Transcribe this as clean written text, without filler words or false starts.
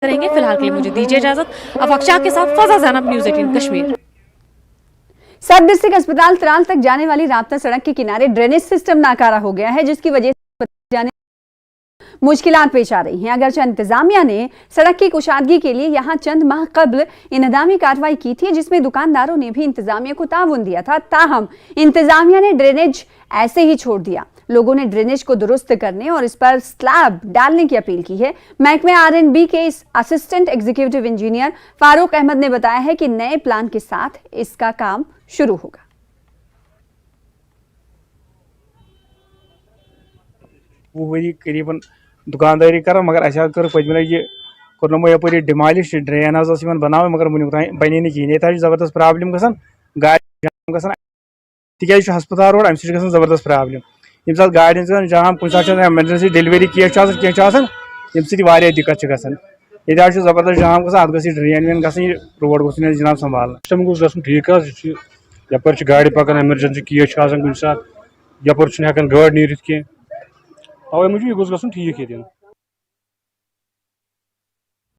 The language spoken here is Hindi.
करेंगे। फिलहाल के लिए मुझे दीजिए इजाजत। अफाक शाह के साथ फजा ज़ैनब, न्यूज़ 18 कश्मीर। सब डिस्ट्रिक्ट अस्पताल त्राल तक जाने वाली राब्ता सड़क के किनारे ड्रेनेज सिस्टम नाकारा हो गया है, जिसकी वजह से जाने मुश्किलात पेश आ रही हैं। अगरचे इंतजामिया ने सड़क की कुशादगी के लिए यहां चंद माह कबल इनहदामी कार्रवाई की थी, जिसमें दुकानदारों ने भी इंतजामिया को ताउन दिया था। ताहम इंतजामिया ने ड्रेनेज ऐसे ही छोड़ दिया। लोगों ने ड्रेनेज को दुरुस्त करने और इस पर स्लैब डालने की अपील की है। महकमे R&B के इस assistant executive engineer Farooq Ahmad ने बताया है कि नए प्लान के साथ इसका काम शुरू होगा। करीबन दुकानदारी कर, मगर अस कर पत्म लि कर्नमो यपरी डिमालिश ड्रेन बना, मगर वुन बने नहीं कहें। ये जबरदस्त प्रॉब्लम गसान गाड़ी जाम गसान तिज हस्पताल रोड, अमे सत जबरदस्त प्रॉब्लम ये सात गाड़ियां जाम, कुछ एमरजेंसी डिलीवरी केस कह दिक्कत गसान। ये जबरदस्त जाम गसान, अत ड्रेन वेन गई रोड गोस जनाब संभाल सिस्टम गोस गठन ठीक। यपर गाड़ी पकान एमरजेंसी केस कुछ सात यपर गाड़ नीरित कह तवे मूजूब यह गोस गठन ठीक ये।